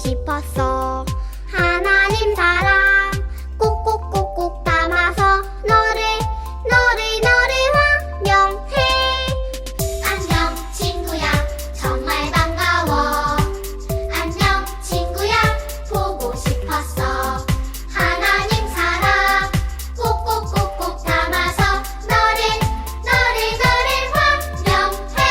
싶었어. 하나님 사랑 꼭꼭꼭꼭 담아서 너를 환영해. 안녕 친구야, 정말 반가워. 안녕 친구야, 보고 싶었어. 하나님 사랑 꼭꼭꼭꼭 담아서 너를 환영해.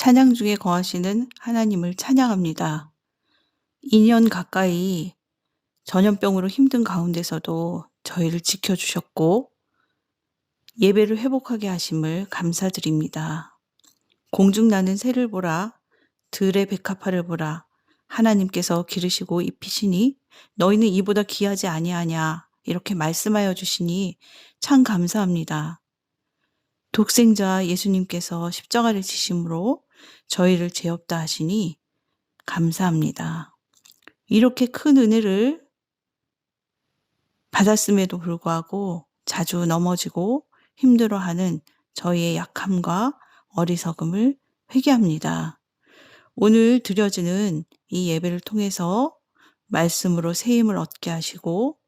찬양 중에 거하시는 하나님을 찬양합니다. 2년 가까이 전염병으로 힘든 가운데서도 저희를 지켜주셨고 예배를 회복하게 하심을 감사드립니다. 공중나는 새를 보라, 들의 백합화를 보라. 하나님께서 기르시고 입히시니 너희는 이보다 귀하지 아니하냐. 이렇게 말씀하여 주시니 참 감사합니다. 독생자 예수님께서 십자가를 지심으로 저희를 죄 없다 하시니 감사합니다. 이렇게 큰 은혜를 받았음에도 불구하고 자주 넘어지고 힘들어하는 저희의 약함과 어리석음을 회개합니다. 오늘 드려지는 이 예배를 통해서 말씀으로 새 힘을 얻게 하시고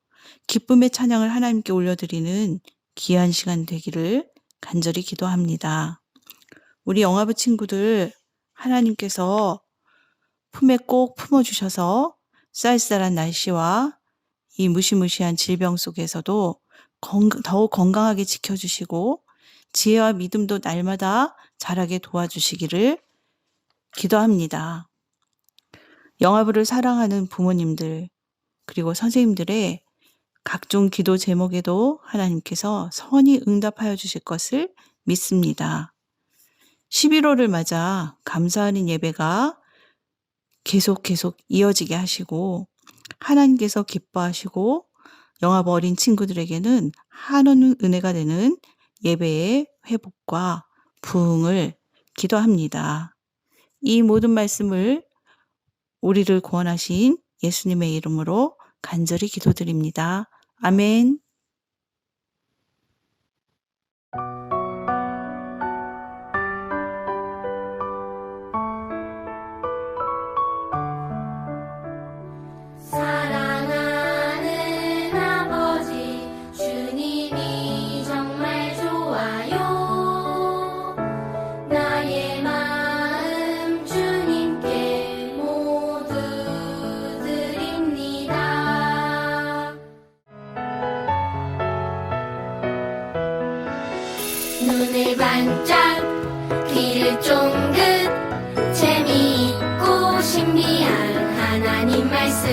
기쁨의 찬양을 하나님께 올려드리는 귀한 시간 되기를 간절히 기도합니다. 우리 영화부 친구들 하나님께서 품에 꼭 품어주셔서 쌀쌀한 날씨와 이 무시무시한 질병 속에서도 더욱 건강하게 지켜주시고 지혜와 믿음도 날마다 자라게 도와주시기를 기도합니다. 영화부를 사랑하는 부모님들 그리고 선생님들의 각종 기도 제목에도 하나님께서 선히 응답하여 주실 것을 믿습니다. 11월을 맞아 감사하는 예배가 계속 이어지게 하시고 하나님께서 기뻐하시고 영화부 어린 친구들에게는 한없는 은혜가 되는 예배의 회복과 부흥을 기도합니다. 이 모든 말씀을 우리를 구원하신 예수님의 이름으로 간절히 기도드립니다. 아멘. 사랑하는 아버지 주님이 정말 좋아요. 나의 마음 주님께 모두 드립니다. 눈을 반짝 귀를 쫑긋 재미있고 신비한 하나님 말씀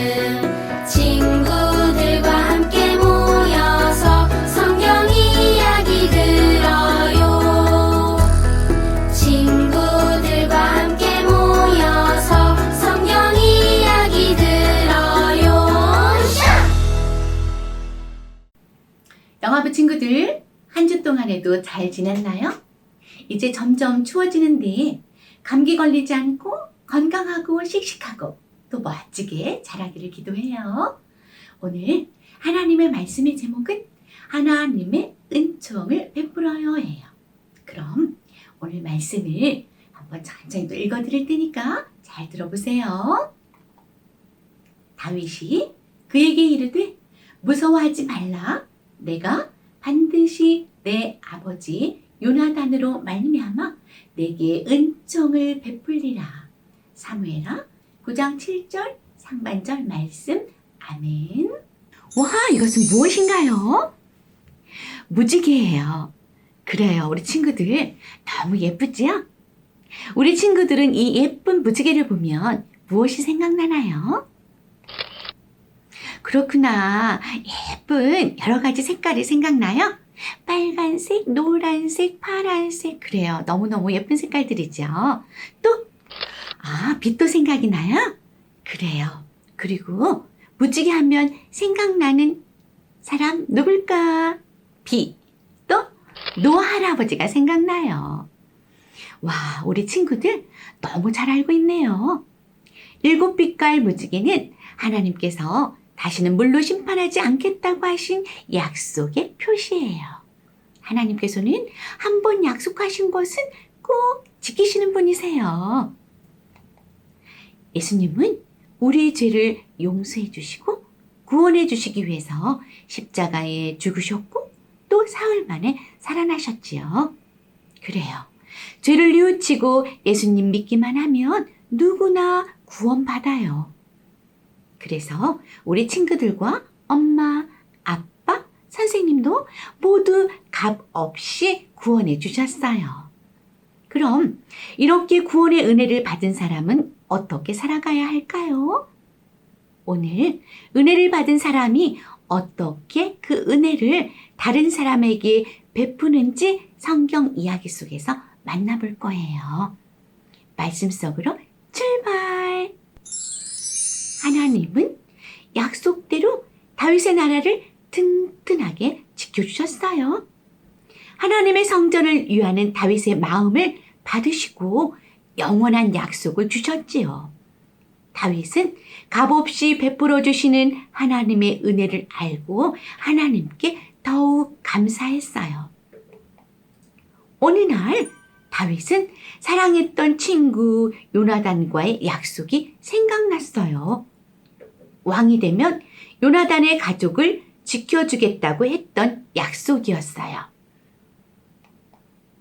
친구들과 함께 모여서 성경 이야기 들어요. 친구들과 함께 모여서 성경 이야기 들어요. 영화부 친구들, 한 주 동안에도 잘 지냈나요? 이제 점점 추워지는데 감기 걸리지 않고 건강하고 씩씩하고 또 멋지게 자라기를 기도해요. 오늘 하나님의 말씀의 제목은 하나님의 은총을 베풀어요 예요. 그럼 오늘 말씀을 한번 천천히 또 읽어드릴 테니까 잘 들어보세요. 다윗이 그에게 이르되 무서워하지 말라. 내가 반드시 내 아버지 요나단으로 말미암아 내게 은총을 베풀리라. 사무엘하 9장 7절 상반절 말씀. 아멘. 와, 이것은 무엇인가요? 무지개예요. 그래요, 우리 친구들 너무 예쁘지요? 우리 친구들은 이 예쁜 무지개를 보면 무엇이 생각나나요? 그렇구나. 예쁜 여러 가지 색깔이 생각나요? 빨간색, 노란색, 파란색. 그래요. 너무너무 예쁜 색깔들이죠. 또, 빛도 생각이 나요? 그래요. 그리고 무지개 하면 생각나는 사람 누굴까? 빛. 또, 노할아버지가 생각나요. 와, 우리 친구들 너무 잘 알고 있네요. 7빛깔 무지개는 하나님께서 다시는 물로 심판하지 않겠다고 하신 약속의 표시예요. 하나님께서는 한 번 약속하신 것은 꼭 지키시는 분이세요. 예수님은 우리의 죄를 용서해 주시고 구원해 주시기 위해서 십자가에 죽으셨고 또 사흘 만에 살아나셨지요. 그래요. 죄를 뉘우치고 예수님 믿기만 하면 누구나 구원받아요. 그래서 우리 친구들과 엄마, 아빠, 선생님도 모두 값 없이 구원해 주셨어요. 그럼 이렇게 구원의 은혜를 받은 사람은 어떻게 살아가야 할까요? 오늘 은혜를 받은 사람이 어떻게 그 은혜를 다른 사람에게 베푸는지 성경 이야기 속에서 만나볼 거예요. 말씀 속으로 출발! 하나님은 약속대로 다윗의 나라를 튼튼하게 지켜주셨어요. 하나님의 성전을 위하는 다윗의 마음을 받으시고 영원한 약속을 주셨지요. 다윗은 값없이 베풀어 주시는 하나님의 은혜를 알고 하나님께 더욱 감사했어요. 어느 날 다윗은 사랑했던 친구 요나단과의 약속이 생각났어요. 왕이 되면 요나단의 가족을 지켜주겠다고 했던 약속이었어요.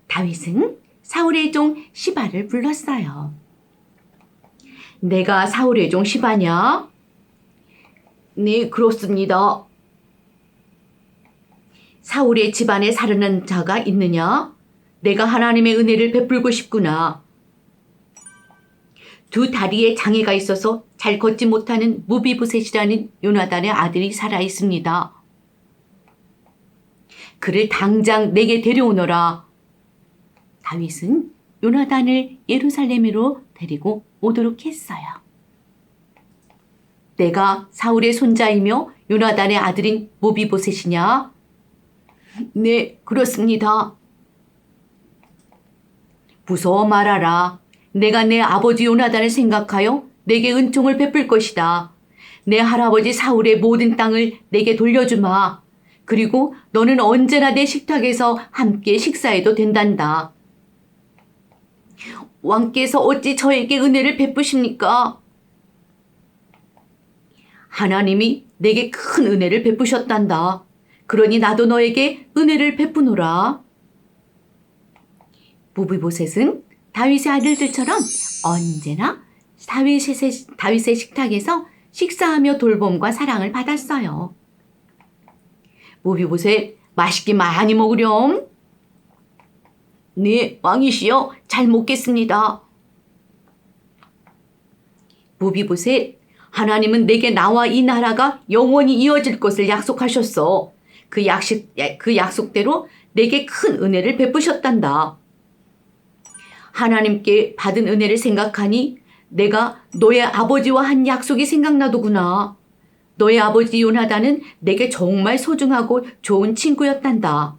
다윗은 사울의 종 시바를 불렀어요. 내가 사울의 종 시바냐? 네, 그렇습니다. 사울의 집안에 사르는 자가 있느냐? 내가 하나님의 은혜를 베풀고 싶구나. 두 다리에 장애가 있어서 잘 걷지 못하는 무비보셋이라는 요나단의 아들이 살아 있습니다. 그를 당장 내게 데려오너라. 다윗은 요나단을 예루살렘으로 데리고 오도록 했어요. 내가 사울의 손자이며 요나단의 아들인 무비보셋이냐? 네, 그렇습니다. 무서워 말아라. 내가 내 아버지 요나단을 생각하여 내게 은총을 베풀 것이다. 내 할아버지 사울의 모든 땅을 내게 돌려주마. 그리고 너는 언제나 내 식탁에서 함께 식사해도 된단다. 왕께서 어찌 저에게 은혜를 베푸십니까? 하나님이 내게 큰 은혜를 베푸셨단다. 그러니 나도 너에게 은혜를 베푸노라. 무비보셋은 다윗의 아들들처럼 언제나 다윗의 식탁에서 식사하며 돌봄과 사랑을 받았어요. 무비보셋, 맛있게 많이 먹으렴. 네, 왕이시여, 잘 먹겠습니다. 무비보셋, 하나님은 내게 나와 이 나라가 영원히 이어질 것을 약속하셨어. 그 약속대로 내게 큰 은혜를 베푸셨단다. 하나님께 받은 은혜를 생각하니 내가 너의 아버지와 한 약속이 생각나더구나. 너의 아버지 요나단은 내게 정말 소중하고 좋은 친구였단다.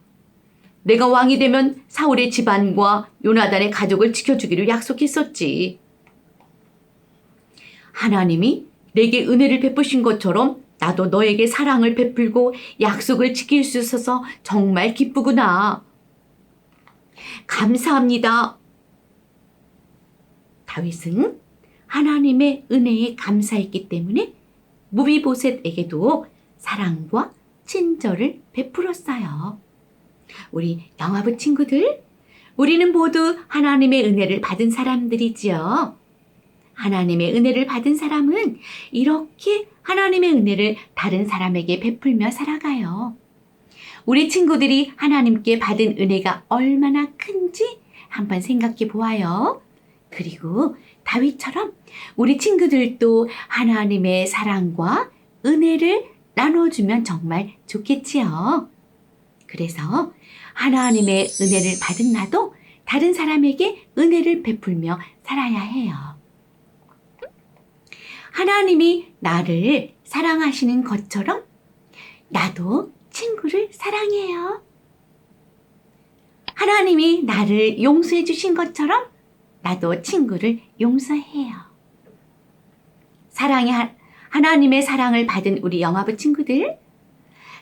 내가 왕이 되면 사울의 집안과 요나단의 가족을 지켜주기로 약속했었지. 하나님이 내게 은혜를 베푸신 것처럼 나도 너에게 사랑을 베풀고 약속을 지킬 수 있어서 정말 기쁘구나. 감사합니다. 다윗은 하나님의 은혜에 감사했기 때문에 무비보셋에게도 사랑과 친절을 베풀었어요. 우리 영화부 친구들, 우리는 모두 하나님의 은혜를 받은 사람들이지요. 하나님의 은혜를 받은 사람은 이렇게 하나님의 은혜를 다른 사람에게 베풀며 살아가요. 우리 친구들이 하나님께 받은 은혜가 얼마나 큰지 한번 생각해 보아요. 그리고 다윗처럼 우리 친구들도 하나님의 사랑과 은혜를 나눠주면 정말 좋겠지요. 그래서 하나님의 은혜를 받은 나도 다른 사람에게 은혜를 베풀며 살아야 해요. 하나님이 나를 사랑하시는 것처럼 나도 친구를 사랑해요. 하나님이 나를 용서해 주신 것처럼 나도 친구를 용서해요. 하나님의 사랑을 받은 우리 영화부 친구들,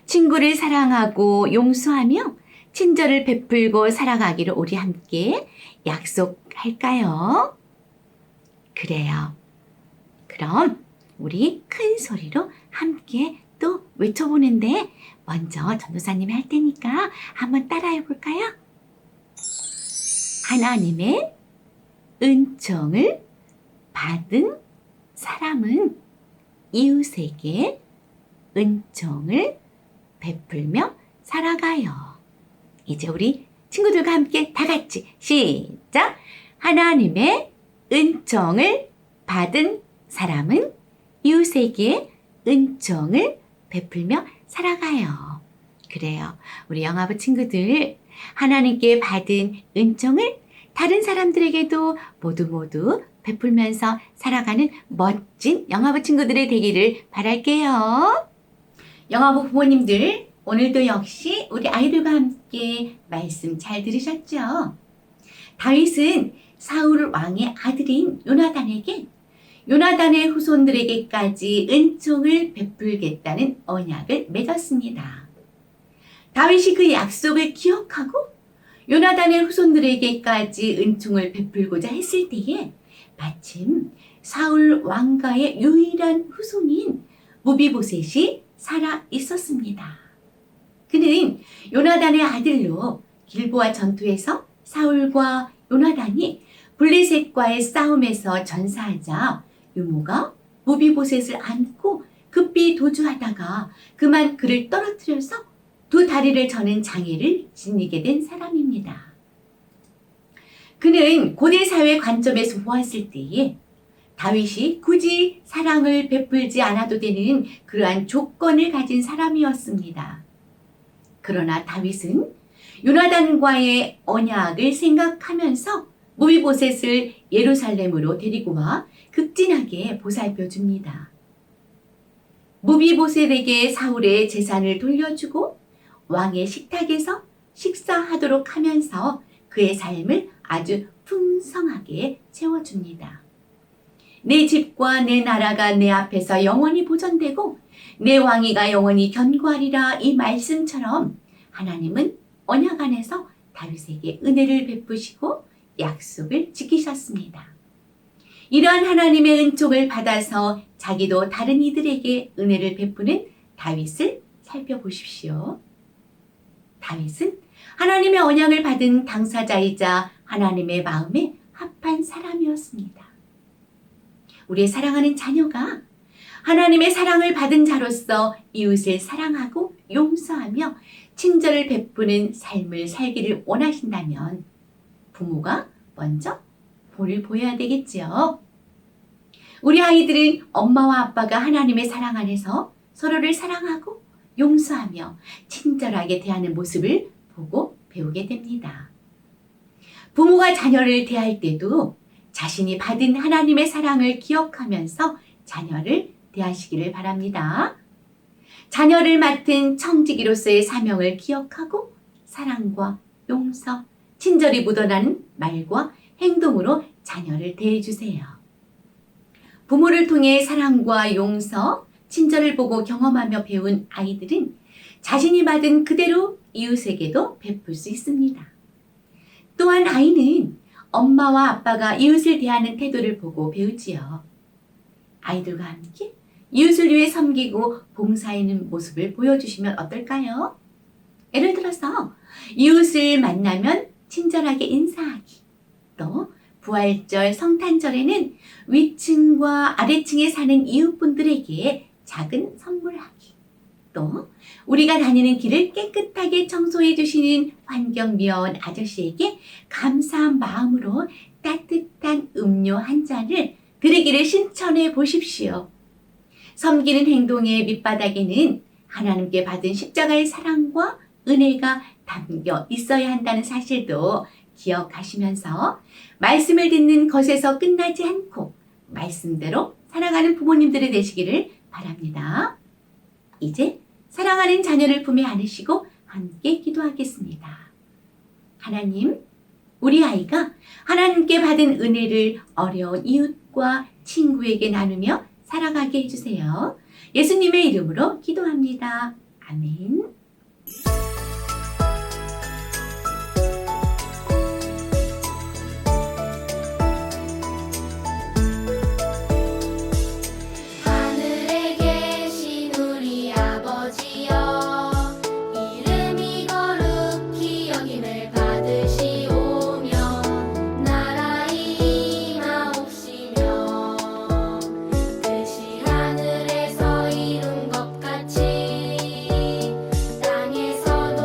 친구를 사랑하고 용서하며 친절을 베풀고 살아가기를 우리 함께 약속할까요? 그래요. 그럼 우리 큰 소리로 함께 또 외쳐보는데 먼저 전도사님이 할 테니까 한번 따라해 볼까요? 하나님의 은총을 받은 사람은 이웃에게 은총을 베풀며 살아가요. 이제 우리 친구들과 함께 다 같이 시작! 하나님의 은총을 받은 사람은 이웃에게 은총을 베풀며 살아가요. 그래요. 우리 영아부 친구들, 하나님께 받은 은총을 다른 사람들에게도 모두 베풀면서 살아가는 멋진 영아부 친구들이 되기를 바랄게요. 영아부 부모님들, 오늘도 역시 우리 아이들과 함께 말씀 잘 들으셨죠? 다윗은 사울 왕의 아들인 요나단에게 요나단의 후손들에게까지 은총을 베풀겠다는 언약을 맺었습니다. 다윗이 그 약속을 기억하고 요나단의 후손들에게까지 은총을 베풀고자 했을 때에 마침 사울 왕가의 유일한 후손인 무비보셋이 살아 있었습니다. 그는 요나단의 아들로 길보아 전투에서 사울과 요나단이 블레셋과의 싸움에서 전사하자 유모가 무비보셋을 안고 급히 도주하다가 그만 그를 떨어뜨려서 두 다리를 저는 장애를 지니게 된 사람입니다. 그는 고대 사회 관점에서 보았을 때에 다윗이 굳이 사랑을 베풀지 않아도 되는 그러한 조건을 가진 사람이었습니다. 그러나 다윗은 요나단과의 언약을 생각하면서 무비보셋을 예루살렘으로 데리고 와 극진하게 보살펴 줍니다. 무비보셋에게 사울의 재산을 돌려주고 왕의 식탁에서 식사하도록 하면서 그의 삶을 아주 풍성하게 채워줍니다. 내 집과 내 나라가 내 앞에서 영원히 보존되고 내 왕위가 영원히 견고하리라, 이 말씀처럼 하나님은 언약 안에서 다윗에게 은혜를 베푸시고 약속을 지키셨습니다. 이러한 하나님의 은총을 받아서 자기도 다른 이들에게 은혜를 베푸는 다윗을 살펴보십시오. 다윗은 하나님의 언약을 받은 당사자이자 하나님의 마음에 합한 사람이었습니다. 우리의 사랑하는 자녀가 하나님의 사랑을 받은 자로서 이웃을 사랑하고 용서하며 친절을 베푸는 삶을 살기를 원하신다면 부모가 먼저 본을 보여야 되겠지요. 우리 아이들은 엄마와 아빠가 하나님의 사랑 안에서 서로를 사랑하고 용서하며 친절하게 대하는 모습을 보고 배우게 됩니다. 부모가 자녀를 대할 때도 자신이 받은 하나님의 사랑을 기억하면서 자녀를 대하시기를 바랍니다. 자녀를 맡은 청지기로서의 사명을 기억하고 사랑과 용서, 친절이 묻어나는 말과 행동으로 자녀를 대해주세요. 부모를 통해 사랑과 용서, 친절을 보고 경험하며 배운 아이들은 자신이 받은 그대로 이웃에게도 베풀 수 있습니다. 또한 아이는 엄마와 아빠가 이웃을 대하는 태도를 보고 배우지요. 아이들과 함께 이웃을 위해 섬기고 봉사하는 모습을 보여주시면 어떨까요? 예를 들어서 이웃을 만나면 친절하게 인사하기, 또 부활절, 성탄절에는 위층과 아래층에 사는 이웃분들에게 작은 선물하기, 또 우리가 다니는 길을 깨끗하게 청소해 주시는 환경미화원 아저씨에게 감사한 마음으로 따뜻한 음료 한 잔을 드리기를 신청해 보십시오. 섬기는 행동의 밑바닥에는 하나님께 받은 십자가의 사랑과 은혜가 담겨 있어야 한다는 사실도 기억하시면서 말씀을 듣는 것에서 끝나지 않고 말씀대로 살아가는 부모님들이 되시기를 바랍니다. 이제 사랑하는 자녀를 품에 안으시고 함께 기도하겠습니다. 하나님, 우리 아이가 하나님께 받은 은혜를 어려운 이웃과 친구에게 나누며 살아가게 해주세요. 예수님의 이름으로 기도합니다. 아멘. 하늘에 계신 우리 아버지여, 이름이 거룩히 여김을 받으시오며 나라의 임하옵시며 뜻이 하늘에서 이룬 것 같이 땅에서도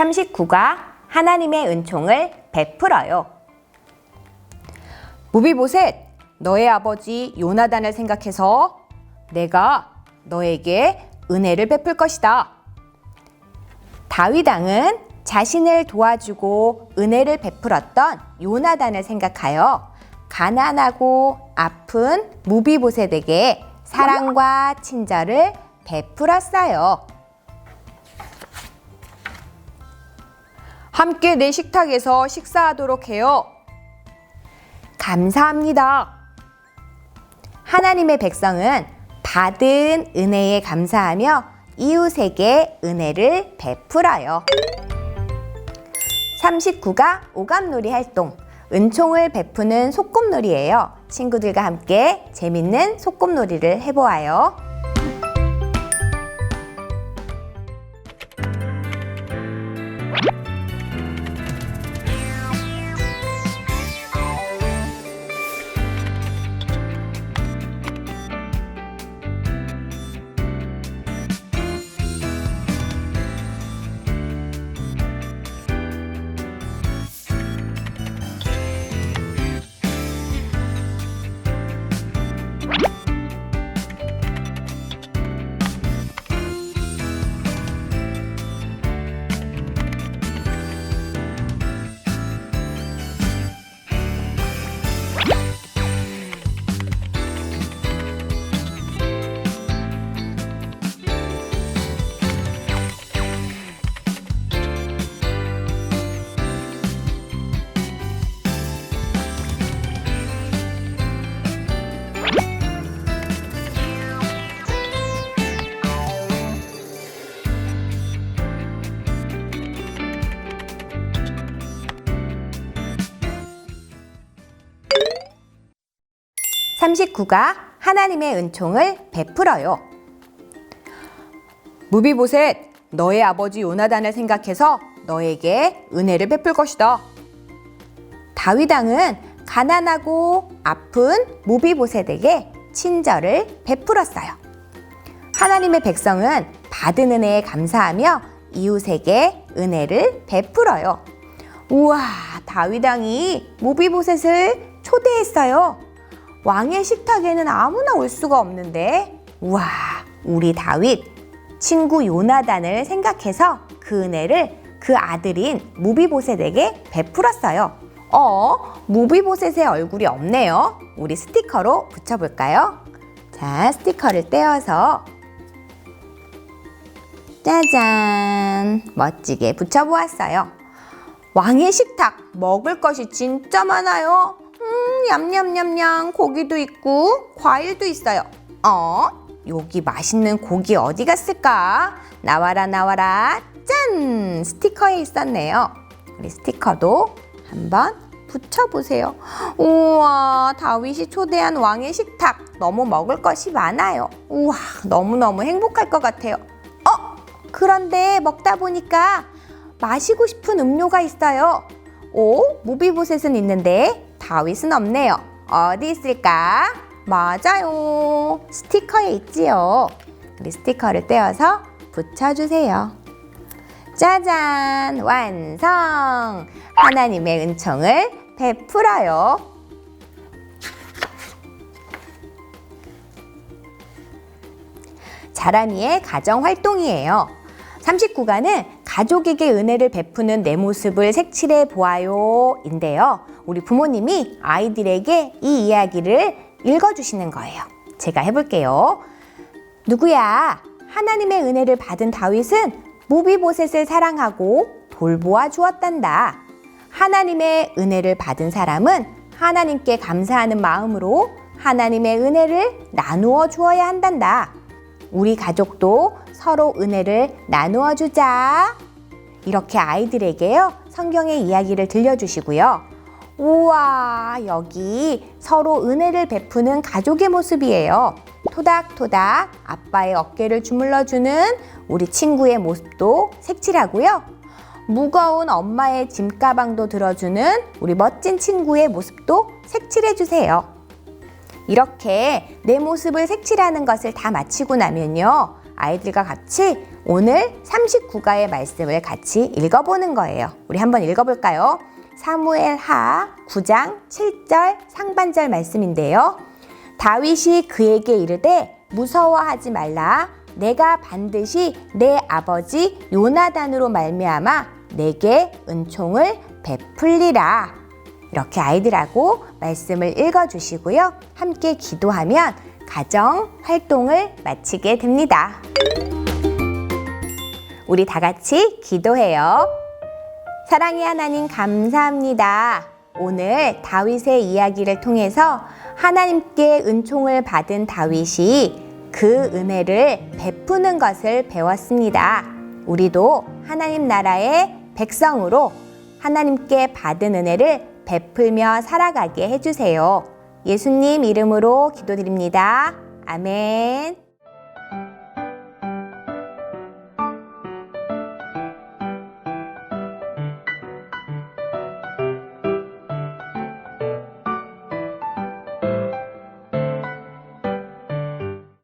39가 하나님의 은총을 베풀어요. 무비보셋, 너의 아버지 요나단을 생각해서 내가 너에게 은혜를 베풀 것이다. 다윗 왕은 자신을 도와주고 은혜를 베풀었던 요나단을 생각하여 가난하고 아픈 무비보셋에게 사랑과 친절을 베풀었어요. 함께 내 식탁에서 식사하도록 해요. 감사합니다. 하나님의 백성은 받은 은혜에 감사하며 이웃에게 은혜를 베풀어요. 39가 오감놀이 활동, 은총을 베푸는 소꿉놀이예요. 친구들과 함께 재밌는 소꿉놀이를 해보아요. (39가) 하나님의 은총을 베풀어요. 무비보셋, 너의 아버지 요나단을 생각해서 너에게 은혜를 베풀 것이다. 다윗 왕은 가난하고 아픈 무비보셋에게 친절을 베풀었어요. 하나님의 백성은 받은 은혜에 감사하며 이웃에게 은혜를 베풀어요. 우와, 다윗 왕이 무비보셋을 초대했어요. 왕의 식탁에는 아무나 올 수가 없는데, 우와, 우리 다윗 친구 요나단을 생각해서 그 은혜를 그 아들인 무비보셋에게 베풀었어요. 무비보셋의 얼굴이 없네요. 우리 스티커로 붙여볼까요? 자, 스티커를 떼어서 짜잔, 멋지게 붙여보았어요. 왕의 식탁, 먹을 것이 진짜 많아요. 냠냠냠냠, 고기도 있고 과일도 있어요. 여기 맛있는 고기 어디 갔을까? 나와라 나와라. 짠! 스티커에 있었네요. 우리 스티커도 한번 붙여보세요. 우와, 다윗이 초대한 왕의 식탁, 너무 먹을 것이 많아요. 우와, 너무너무 행복할 것 같아요. 그런데 먹다 보니까 마시고 싶은 음료가 있어요. 무비보셋은 있는데 다윗은 없네요. 어디 있을까? 맞아요, 스티커에 있지요. 우리 스티커를 떼어서 붙여주세요. 짜잔, 완성! 하나님의 은총을 베풀어요. 자라미의 가정활동이에요. 39가는 가족에게 은혜를 베푸는 내 모습을 색칠해 보아요 인데요. 우리 부모님이 아이들에게 이 이야기를 읽어주시는 거예요. 제가 해볼게요. 누구야? 하나님의 은혜를 받은 다윗은 무비보셋을 사랑하고 돌보아 주었단다. 하나님의 은혜를 받은 사람은 하나님께 감사하는 마음으로 하나님의 은혜를 나누어 주어야 한단다. 우리 가족도 서로 은혜를 나누어 주자. 이렇게 아이들에게요, 성경의 이야기를 들려주시고요. 우와, 여기 서로 은혜를 베푸는 가족의 모습이에요. 토닥토닥 아빠의 어깨를 주물러주는 우리 친구의 모습도 색칠하고요. 무거운 엄마의 짐가방도 들어주는 우리 멋진 친구의 모습도 색칠해주세요. 이렇게 내 모습을 색칠하는 것을 다 마치고 나면요, 아이들과 같이 오늘 39가의 말씀을 같이 읽어보는 거예요. 우리 한번 읽어볼까요? 사무엘하 9장 7절 상반절 말씀인데요. 다윗이 그에게 이르되 무서워하지 말라. 내가 반드시 내 아버지 요나단으로 말미암아 내게 은총을 베풀리라. 이렇게 아이들하고 말씀을 읽어주시고요. 함께 기도하면 가정 활동을 마치게 됩니다. 우리 다 같이 기도해요. 사랑의 하나님 감사합니다. 오늘 다윗의 이야기를 통해서 하나님께 은총을 받은 다윗이 그 은혜를 베푸는 것을 배웠습니다. 우리도 하나님 나라의 백성으로 하나님께 받은 은혜를 베풀며 살아가게 해주세요. 예수님 이름으로 기도드립니다. 아멘.